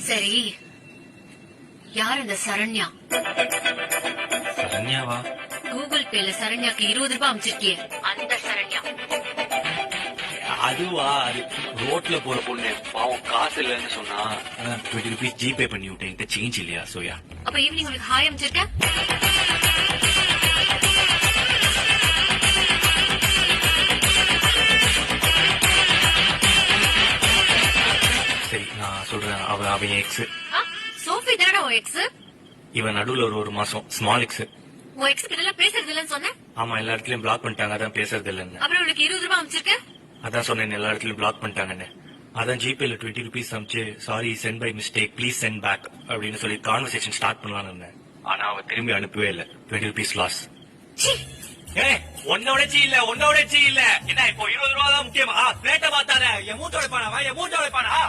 சரி, யார் அந்த சரண்யா? சரண்யாவா? கூகுள் பேல சரண்யாக்கு 20 ரூபாய் அமிச்சிருக்கியே, அந்த சரண்யா. அதுவா? அது ரோட்ல போற பொண்ணு, பாவம் காசு இல்லன்னு சொன்னா 20 rupees ஜிபே பண்ணி விட்டேன். சேஞ்ச் இல்லையா? சோயா. அப்ப ஈவினிங் உங்களுக்கு ஹாய் அமிச்சிருக்க. சரி, நான் சொல்றேன். அவ எக்ஸ். சோஃபி தானடா உன் எக்ஸ்? இவன் நடுவுல ஒரு மாசம் ஸ்மால் எக்ஸ். உன் எக்ஸ் கிட்ட எல்லாம் பேசுறது இல்லன்னு சொன்ன. ஆமா, எல்லா இடத்துலயும் பிளாக் பண்ணிட்டாங்க. அதான் பேசுறது இல்லன்னு. அப்புறம் உனக்கு 20 ரூபாய் அமிச்சிருக்க. அதான் சொன்னேன், எல்லா இடத்துலயும் பிளாக் பண்ணிட்டாங்கன்னு. அதான் ஜிபேல 20 rupees அமிச்சு, sorry sent by mistake, please send back அப்படின்னு சொல்லி கான்வர்சேஷன் ஸ்டார்ட் பண்ணலாம்னு இருந்தேன். ஆனா அவ திரும்பி அனுப்பவே இல்ல. 20 rupees லாஸ். உன்னோட இல்ல. என்ன இப்போ 20 ரூபா தான் முக்கியமா? பிளேட்ட பார்த்தானே என் மூட்டோட பானா